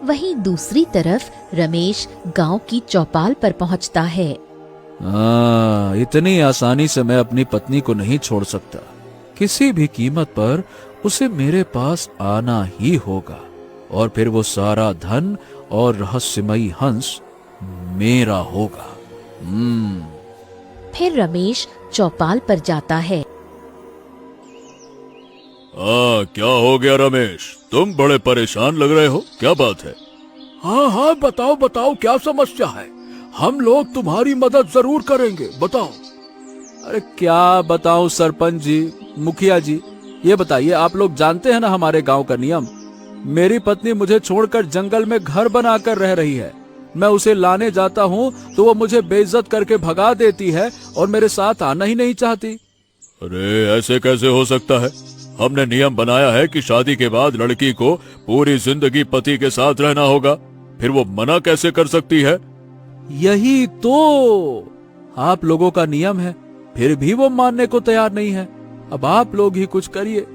वहीं दूसरी तरफ रमेश गांव की चौपाल पर पहुंचता है। इतनी आसानी से मैं अपनी पत्नी को नहीं छोड़ सकता। किसी भी कीमत पर उसे मेरे पास आना ही होगा और फिर वो सारा धन और रहस्यमयी हंस मेरा होगा। फिर रमेश चौपाल पर जाता है। क्या हो गया रमेश, तुम बड़े परेशान लग रहे हो, क्या बात है? हाँ, बताओ बताओ, क्या समस्या है? हम लोग तुम्हारी मदद जरूर करेंगे, बताओ। अरे क्या बताऊं सरपंच जी, मुखिया जी, ये बताइए, आप लोग जानते हैं ना हमारे गांव का नियम। मेरी पत्नी मुझे छोड़कर जंगल में घर बनाकर रह रही है। मैं उसे लाने जाता हूँ तो वो मुझे बेइज्जत करके भगा देती है और मेरे साथ आना ही नहीं चाहती। अरे ऐसे कैसे हो सकता है? हमने नियम बनाया है कि शादी के बाद लड़की को पूरी जिंदगी पति के साथ रहना होगा, फिर वो मना कैसे कर सकती है? यही तो आप लोगों का नियम है, फिर भी वो मानने को तैयार नहीं है। अब आप लोग ही कुछ करिए,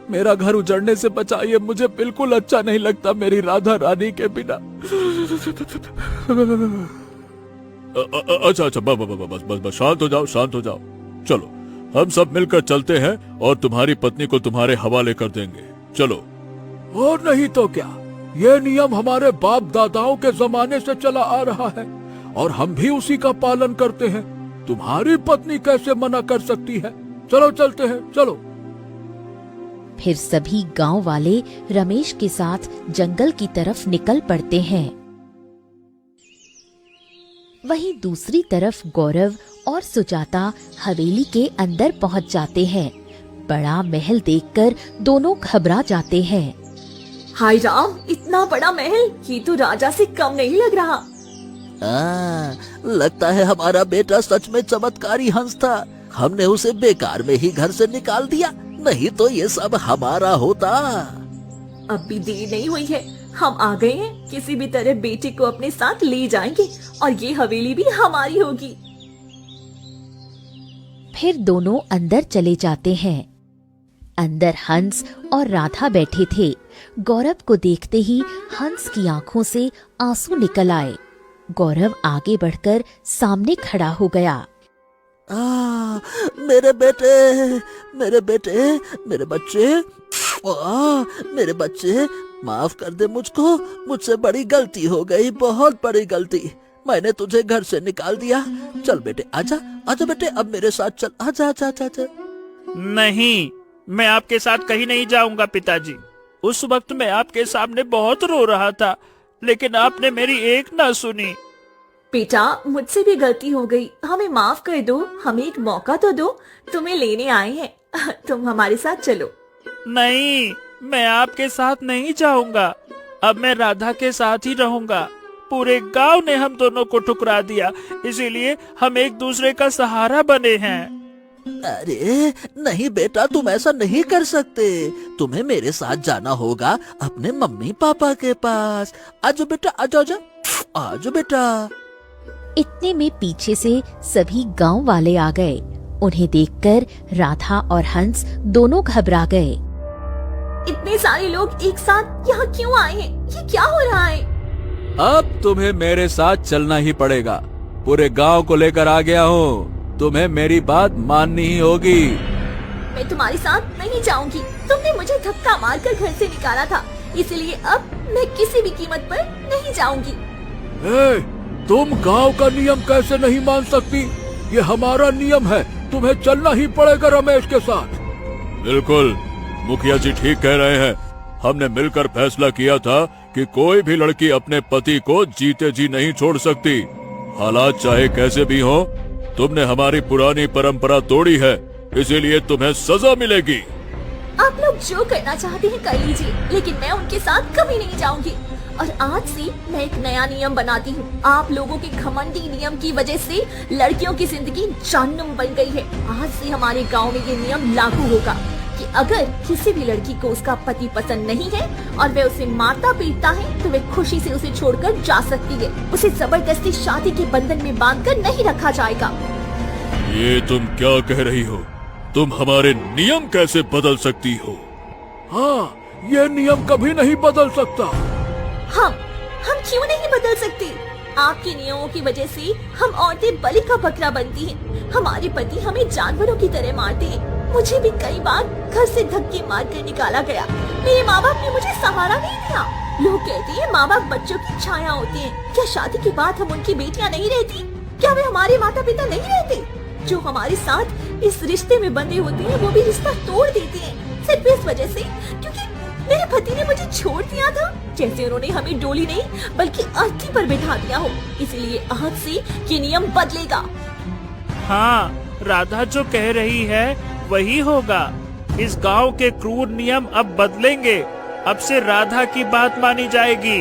मेरा घर उजड़ने से बचाइए। मुझे बिल्कुल अच्छा नहीं लगता मेरी राधा रानी के बिना। अच्छा, बस शांत हो जाओ, शांत हो जाओ। चलो हम सब मिलकर चलते हैं और तुम्हारी पत्नी को तुम्हारे हवाले कर देंगे। चलो। और नहीं तो क्या, ये नियम हमारे बाप दादाओं के जमाने से चला आ रहा है और हम भी उसी का पालन करते हैं। तुम्हारी पत्नी कैसे मना कर सकती है? चलो चलते हैं, चलो। फिर सभी गांव वाले रमेश के साथ जंगल की तरफ निकल पड़ते हैं। वहीं दूसरी तरफ गौरव और सुजाता हवेली के अंदर पहुंच जाते हैं। बड़ा महल देखकर दोनों घबरा जाते हैं। हाय राम, इतना बड़ा महल, ये तो राजा से कम नहीं लग रहा। लगता है हमारा बेटा सच में चमत्कारी हंस था। हमने उसे बेकार में ही घर से निकाल दिया, नहीं तो ये सब हमारा होता। अब भी देर नहीं हुई है, हम आ गए हैं। किसी भी तरह बेटे को अपने साथ ले जाएंगे और ये हवेली भी हमारी होगी। फिर दोनों अंदर चले जाते हैं। अंदर हंस और राधा बैठे थे। गौरव को देखते ही हंस की आंखों से आंसू निकल आए। गौरव आगे बढ़कर सामने खड़ा हो गया। मेरे बेटे, मेरे बेटे, मेरे बच्चे, मेरे बच्चे, माफ कर दे मुझको। मुझसे बड़ी गलती हो गई, बहुत बड़ी गलती। मैंने तुझे घर से निकाल दिया। चल बेटे, आजा आजा बेटे, अब मेरे साथ चल। आजा आजा आजा आजा। नहीं, मैं आपके साथ कहीं नहीं जाऊंगा पिताजी। उस वक्त मैं आपके सामने बहुत रो रहा था, लेकिन आपने मेरी एक ना सुनी। बेटा, मुझसे भी गलती हो गई, हमें माफ कर दो। हमें एक मौका तो दो, तुम्हें लेने आए हैं। तुम हमारे साथ चलो। नहीं, मैं आपके साथ नहीं जाऊंगा। अब मैं राधा के साथ ही रहूंगा। पूरे गांव ने हम दोनों को ठुकरा दिया, इसीलिए हम एक दूसरे का सहारा बने हैं। अरे नहीं बेटा, तुम ऐसा नहीं कर सकते। तुम्हें मेरे साथ जाना होगा अपने मम्मी पापा के पास। आजो बेटा, आजो आजो, आजो बेटा। इतने में पीछे से सभी गांव वाले आ गए। उन्हें देखकर राधा और हंस दोनों घबरा गए। इतने सारे लोग एक साथ यहाँ क्यों आए हैं? ये क्या हो रहा है? अब तुम्हें मेरे साथ चलना ही पड़ेगा। पूरे गांव को लेकर आ गया हूँ, तुम्हें मेरी बात माननी ही होगी। मैं तुम्हारे साथ नहीं जाऊंगी। तुमने मुझे धक्का मारकर घर से निकाला था, इसलिए अब मैं किसी भी कीमत पर नहीं जाऊंगी। तुम गांव का नियम कैसे नहीं मान सकती? ये हमारा नियम है, तुम्हें चलना ही पड़ेगा रमेश के साथ। बिल्कुल, मुखिया जी ठीक कह रहे हैं। हमने मिलकर फैसला किया था कि कोई भी लड़की अपने पति को जीते जी नहीं छोड़ सकती। हालात चाहे कैसे भी हो, तुमने हमारी पुरानी परंपरा तोड़ी है, इसीलिए तुम्हें सजा मिलेगी। आप लोग जो करना चाहते हैं कर लीजिए, लेकिन मैं उनके साथ कभी नहीं जाऊंगी। और आज से मैं एक नया नियम बनाती हूँ। आप लोगों के घमंडी नियम की वजह से लड़कियों की जिंदगी जहन्नुम बन गई है। आज से हमारे गांव में ये नियम लागू होगा कि अगर किसी भी लड़की को उसका पति पसंद नहीं है और वह उसे मारता पीटता है, तो वह खुशी से उसे छोड़कर जा सकती है। उसे जबरदस्ती शादी के बंधन में बांधकर नहीं रखा जाएगा। ये तुम क्या कह रही हो? तुम हमारे नियम कैसे बदल सकती हो? हाँ, ये नियम कभी नहीं बदल सकता। हम क्यों नहीं बदल सकते? आपके नियमों की वजह से हम औरतें बलि का बकरा बनती हैं। हमारे पति हमें जानवरों की तरह मारते हैं। मुझे भी कई बार घर से धक्के मार कर निकाला गया। मेरे माँ बाप ने मुझे सहारा नहीं दिया। लोग कहते हैं माँ बाप बच्चों की छाया होते हैं। क्या शादी के बाद हम उनकी बेटियाँ नहीं रहती? क्या वे हमारे माता पिता नहीं रहते? जो हमारे साथ इस रिश्ते में बंधे होते हैं वो भी रिश्ता तोड़ देते हैं, सिर्फ इस वजह से क्योंकि मेरे पति ने मुझे छोड़ दिया था। जैसे उन्होंने हमें डोली नहीं बल्कि अर्थी पर बिठा दिया हो। इसलिए आज से ये नियम बदलेगा। हाँ, राधा जो कह रही है वही होगा। इस गांव के क्रूर नियम अब बदलेंगे। अब से राधा की बात मानी जाएगी।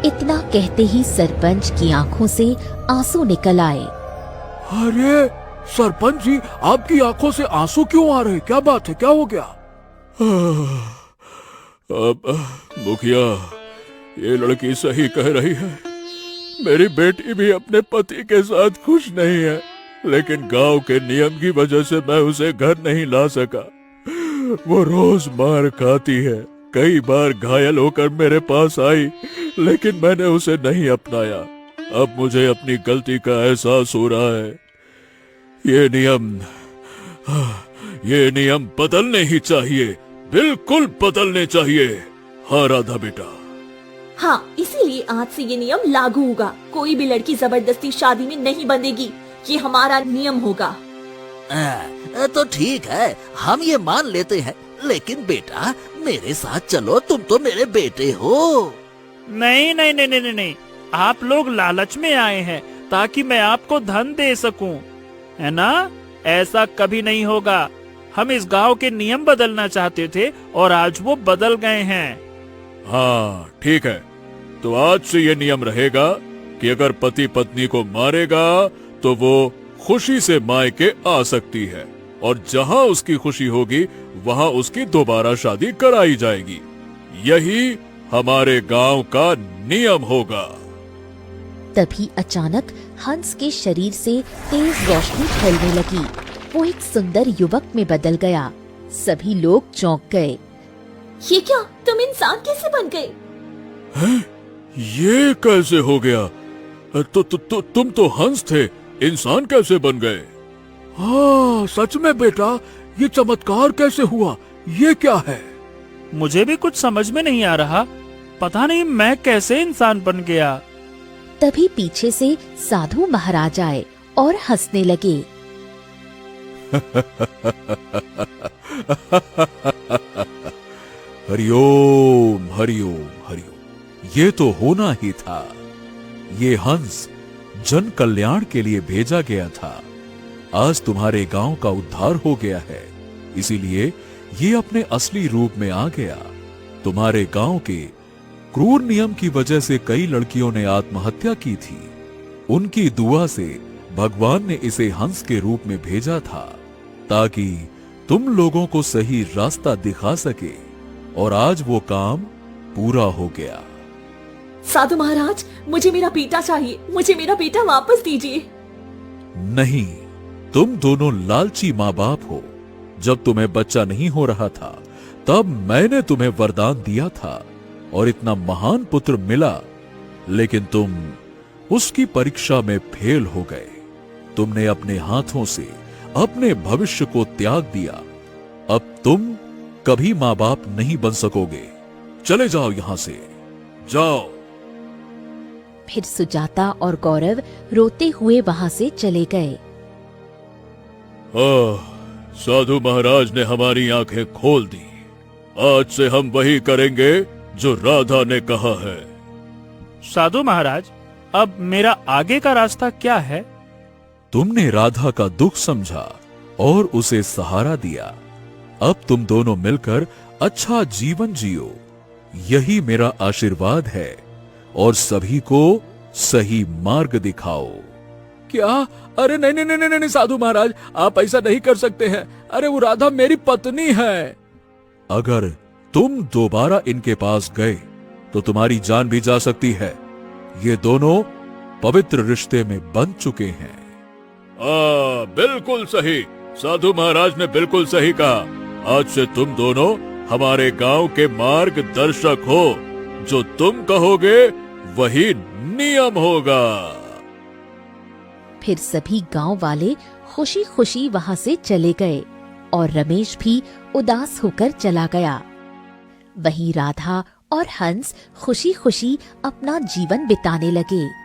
इतना कहते ही सरपंच की आंखों से आंसू निकल आए। अरे सरपंच जी, आपकी आंखों से आंसू क्यों आ रहे? क्या बात है, क्या हो गया? अब मुखिया, ये लड़की सही कह रही है। मेरी बेटी भी अपने पति के साथ खुश नहीं है, लेकिन गांव के नियम की वजह से मैं उसे घर नहीं ला सका। वो रोज मार खाती है। कई बार घायल होकर मेरे पास आई, लेकिन मैंने उसे नहीं अपनाया। अब मुझे अपनी गलती का एहसास हो रहा है। ये नियम बदलने ही चाहिए, बिल्कुल बदलने चाहिए। हाँ राधा बेटा। हाँ, इसीलिए आज से ये नियम लागू होगा। कोई भी लड़की जबरदस्ती शादी में नहीं बंधेगी। ये हमारा नियम होगा। तो ठीक है, हम ये मान लेते हैं, लेकिन बेटा मेरे साथ चलो, तुम तो मेरे बेटे हो। नहीं नहीं नहीं नहीं नहीं, आप लोग लालच में आए हैं ताकि मैं आपको धन दे सकूं, है ना? ऐसा कभी नहीं होगा। हम इस गांव के नियम बदलना चाहते थे और आज वो बदल गए हैं। हाँ ठीक है, तो आज से ये नियम रहेगा कि अगर पति पत्नी को मारेगा तो वो खुशी से मायके आ सकती है, और जहाँ उसकी खुशी होगी वहाँ उसकी दोबारा शादी कराई जाएगी। यही हमारे गांव का नियम होगा। तभी अचानक हंस के शरीर से तेज रोशनी फैलने लगी। वो एक सुंदर युवक में बदल गया। सभी लोग चौंक गए। ये क्या, तुम इंसान कैसे बन गए? हैं? ये कैसे हो गया? तुम तो हंस थे, इंसान कैसे बन गए? हाँ सच में बेटा, ये चमत्कार कैसे हुआ? ये क्या है? मुझे भी कुछ समझ में नहीं आ रहा। पता नहीं मैं कैसे इंसान बन गया। तभी पीछे से साधु महाराज आए और हंसने लगे। हरिओम हरिओम हरिओम। ये तो होना ही था। ये हंस जन कल्याण के लिए भेजा गया था। आज तुम्हारे गांव का उद्धार हो गया है, इसीलिए ये अपने असली रूप में आ गया। तुम्हारे गांव के क्रूर नियम की वजह से कई लड़कियों ने आत्महत्या की थी। उनकी दुआ से भगवान ने इसे हंस के रूप में भेजा था, ताकि तुम लोगों को सही रास्ता दिखा सके, और आज वो काम पूरा हो गया। साधु महाराज, मुझे मेरा बेटा चाहिए। मुझे मेरा बेटा वापस दीजिए। नहीं, तुम दोनों लालची माँ बाप हो। जब तुम्हें बच्चा नहीं हो रहा था, तब मैंने तुम्हें वरदान दिया था और इतना महान पुत्र मिला, लेकिन तुम उसकी परीक्षा में फेल हो गए। तुमने अपने हाथों से अपने भविष्य को त्याग दिया। अब तुम कभी माँ बाप नहीं बन सकोगे। चले जाओ यहां से, जाओ। फिर सुजाता और गौरव रोते हुए वहां से चले गए। साधु महाराज ने हमारी आंखें खोल दी। आज से हम वही करेंगे जो राधा ने कहा है। साधु महाराज, अब मेरा आगे का रास्ता क्या है? तुमने राधा का दुख समझा और उसे सहारा दिया। अब तुम दोनों मिलकर अच्छा जीवन जियो, यही मेरा आशीर्वाद है, और सभी को सही मार्ग दिखाओ। क्या? अरे नहीं नहीं नहीं नहीं साधु महाराज, आप ऐसा नहीं कर सकते हैं। अरे वो राधा मेरी पत्नी है। अगर तुम दोबारा इनके पास गए तो तुम्हारी जान भी जा सकती है। ये दोनों पवित्र रिश्ते में बंध चुके हैं। बिल्कुल सही, साधु महाराज ने बिल्कुल सही कहा। आज से तुम दोनों हमारे गांव के मार्गदर्शक हो। जो तुम कहोगे वही नियम होगा। फिर सभी गांव वाले खुशी खुशी वहां से चले गए और रमेश भी उदास होकर चला गया। वहीं राधा और हंस खुशी खुशी अपना जीवन बिताने लगे।